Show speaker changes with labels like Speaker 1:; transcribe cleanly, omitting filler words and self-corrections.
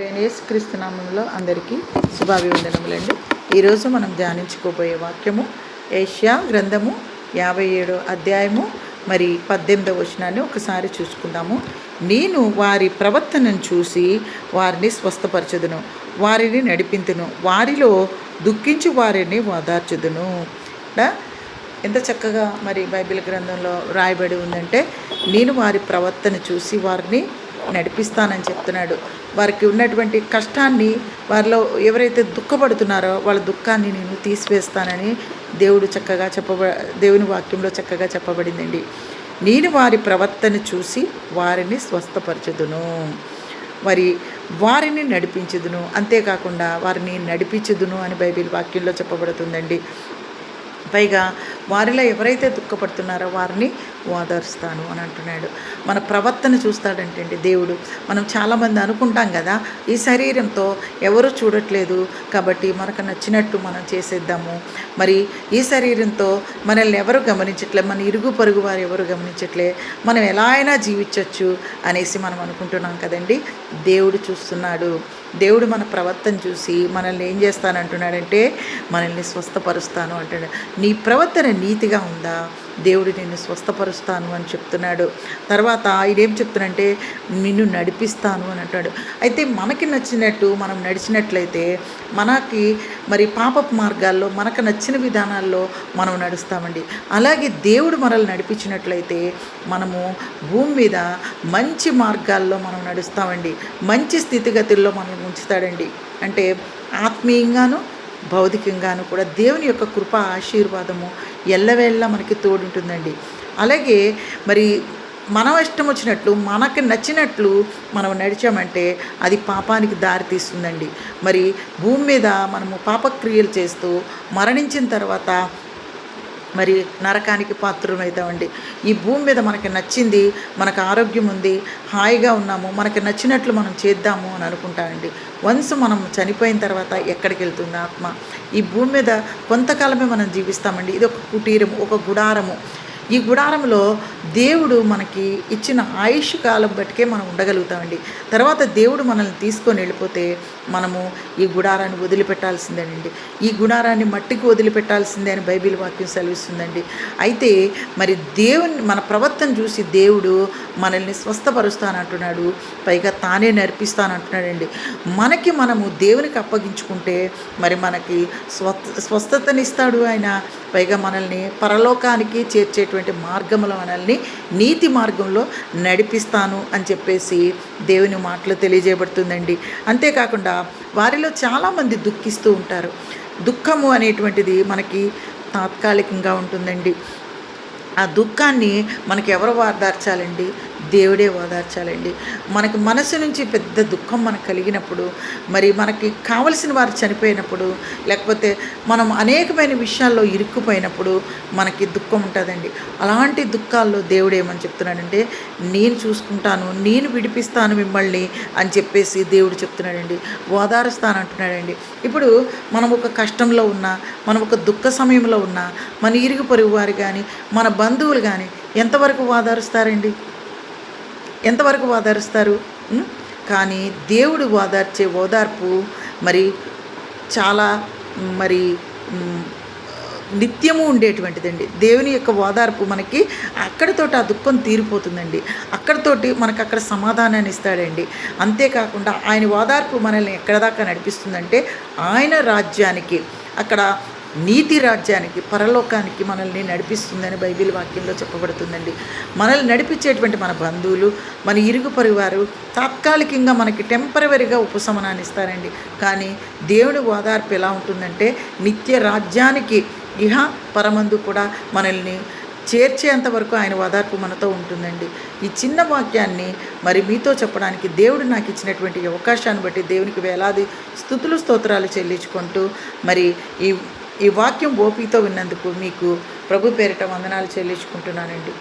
Speaker 1: యేసుక్రీస్తు నామములో అందరికీ శుభాభివందనములండి. ఈరోజు మనం ధ్యానించుకోబోయే వాక్యము యెషయా గ్రంథము 57వ అధ్యాయము 18వ వచనాన్ని ఒకసారి చూసుకుందాము. నేను వారి ప్రవర్తనను చూసి వారిని స్వస్థపరచుదును, వారిని నడిపింతును, వారిలో దుఃఖించి వారిని ఓదార్చుదును. ఎంత చక్కగా బైబిల్ గ్రంథంలో రాయబడి ఉందంటే, నేను వారి ప్రవర్తన చూసి వారిని నడిపిస్తానని చెప్తున్నాడు. వారికి ఉన్నటువంటి కష్టాన్ని, వారిలో ఎవరైతే దుఃఖపడుతున్నారో వాళ్ళ దుఃఖాన్ని నేను తీసివేస్తానని దేవుని వాక్యంలో చక్కగా చెప్పబడిందండి. నేను వారి ప్రవర్తన చూసి వారిని స్వస్థపరచుదును, వారిని నడిపించుదును, అంతేకాకుండా వారిని నడిపించుదును అని బైబిల్ వాక్యంలో చెప్పబడుతుందండి. పైగా వారిలో ఎవరైతే దుఃఖపడుతున్నారో వారిని ఓదారుస్తాను అని అంటున్నాడు. మన ప్రవర్తన చూస్తాడంటే అండి దేవుడు. మనం చాలామంది అనుకుంటాం కదా, ఈ శరీరంతో ఎవరు చూడట్లేదు కాబట్టి మనకు నచ్చినట్టు మనం చేసేద్దాము, ఈ శరీరంతో మనల్ని ఎవరు గమనించట్లే, మన ఇరుగు పొరుగు వారు ఎవరు గమనించట్లే, మనం ఎలా అయినా జీవించవచ్చు అనేసి మనం అనుకుంటున్నాం కదండి. దేవుడు చూస్తున్నాడు. దేవుడు మన ప్రవర్తన చూసి మనల్ని ఏం చేస్తానంటున్నాడంటే, మనల్ని స్వస్థపరుస్తాను అంటాడు. నీ ప్రవర్తన నీతిగా ఉందా, దేవుడు నిన్ను స్వస్థపరుస్తాను అని చెప్తున్నాడు. తర్వాత ఇదేం చెప్తున్నాడంటే, నిన్ను నడిపిస్తాను అని అంటాడు. అయితే మనకి నచ్చినట్టు మనం నడిచినట్లయితే మనకి పాపపు మార్గాల్లో మనకు నచ్చిన విధానాల్లో మనం నడుస్తామండి. అలాగే దేవుడు మనల్ని నడిపించినట్లయితే మనము భూమి మీద మంచి మార్గాల్లో మనం నడుస్తామండి. మంచి స్థితిగతుల్లో మనం ఉంచుతాడండి. అంటే ఆత్మీయంగాను భౌతికంగాను కూడా దేవుని యొక్క కృప ఆశీర్వాదము ఎల్లవేళ్ళ మనకి తోడుంటుందండి. అలాగే మనం ఇష్టం వచ్చినట్లు మనకు నచ్చినట్లు మనం నడిచామంటే అది పాపానికి దారి తీస్తుందండి. భూమి మీద మనము పాపక్రియలు చేస్తూ మరణించిన తర్వాత నరకానికి పాత్రమవుతామండి. ఈ భూమి మీద మనకి నచ్చింది, మనకు ఆరోగ్యం ఉంది, హాయిగా ఉన్నాము, మనకి నచ్చినట్లు మనం చేద్దాము అని అనుకుంటామండి. వన్స్ మనం చనిపోయిన తర్వాత ఎక్కడికి వెళ్తుంది ఆత్మ? ఈ భూమి మీద కొంతకాలమే మనం జీవిస్తామండి. ఇది ఒక కుటీరము, ఒక గుడారము. ఈ గుడారంలో దేవుడు మనకి ఇచ్చిన ఆయుష్ కాలం బట్టికే మనం ఉండగలుగుతామండి. తర్వాత దేవుడు మనల్ని తీసుకొని వెళ్ళిపోతే మనము ఈ గుడారాన్ని వదిలిపెట్టాల్సిందేనండి. ఈ గుడారాన్ని మట్టికి వదిలిపెట్టాల్సిందే అని బైబిల్ వాక్యం సెలవిస్తుందండి. అయితే మన ప్రవర్తన చూసి దేవుడు మనల్ని స్వస్థపరుస్తానంటున్నాడు, పైగా తానే నడిపిస్తానంటున్నాడండి. మనము దేవునికి అప్పగించుకుంటే మనకి స్వస్థతనిస్తాడు ఆయన. పైగా మనల్ని పరలోకానికి చేర్చేటువంటి మార్గంలో మనల్ని నీతి మార్గంలో నడిపిస్తాను అని చెప్పేసి దేవుని మాటలు తెలియజేయబడుతుందండి. అంతేకాకుండా వారిలో చాలామంది దుఃఖిస్తూ ఉంటారు. దుఃఖము అనేటువంటిది మనకి తాత్కాలికంగా ఉంటుందండి. ఆ దుఃఖాన్ని మనకి ఎవరు ఓదార్చాలండి? దేవుడే ఓదార్చాలండి. మనకి మనసు నుంచి పెద్ద దుఃఖం మనకు కలిగినప్పుడు, మనకి కావలసిన వారు చనిపోయినప్పుడు, లేకపోతే మనం అనేకమైన విషయాల్లో ఇరుక్కుపోయినప్పుడు మనకి దుఃఖం ఉంటుందండి. అలాంటి దుఃఖాల్లో దేవుడు ఏమని చెప్తున్నాడంటే, నేను చూసుకుంటాను, నేను విడిపిస్తాను మిమ్మల్ని అని చెప్పేసి దేవుడు చెప్తున్నాడండి. ఓదారుస్తాను అంటున్నాడండి. ఇప్పుడు మనం ఒక కష్టంలో ఉన్నా, మనం ఒక దుఃఖ సమయంలో ఉన్నా, మన ఇరుగు పొరుగు వారు కానీ, మన బంధువులు కానీ ఎంతవరకు ఓదారుస్తారండి? ఎంతవరకు ఓదారుస్తారు? కానీ దేవుడు ఓదార్చే ఓదార్పు చాలా నిత్యము ఉండేటువంటిదండి. దేవుని యొక్క ఓదార్పు మనకి అక్కడితోటి ఆ దుఃఖం తీరిపోతుందండి. అక్కడితోటి మనకు అక్కడ సమాధానాన్ని ఇస్తాడండి. అంతేకాకుండా ఆయన ఓదార్పు మనల్ని ఎక్కడ దాకా నడిపిస్తుందంటే ఆయన రాజ్యానికి, అక్కడ నీతి రాజ్యానికి, పరలోకానికి మనల్ని నడిపిస్తుందని బైబిల్ వాక్యంలో చెప్పబడుతుందండి. మనల్ని నడిపించేటువంటి మన బంధువులు, మన ఇరుగు పరివారు తాత్కాలికంగా మనకి టెంపరవరీగా ఉపశమనాన్ని ఇస్తారండి. కానీ దేవుడి ఓదార్పు ఎలా ఉంటుందంటే నిత్య రాజ్యానికి ఇహ పరమందు కూడా మనల్ని చేర్చేంత వరకు ఆయన ఓదార్పు మనతో ఉంటుందండి. ఈ చిన్న వాక్యాన్ని మీతో చెప్పడానికి దేవుడు నాకు ఇచ్చినటువంటి అవకాశాన్ని బట్టి దేవునికి వేలాది స్తుతులు స్తోత్రాలు చెల్లించుకుంటూ ఈ వాక్యం ఓపికతో విన్నందుకు మీకు ప్రభు పేరిట వందనాలు చెల్లించుకుంటున్నానండి.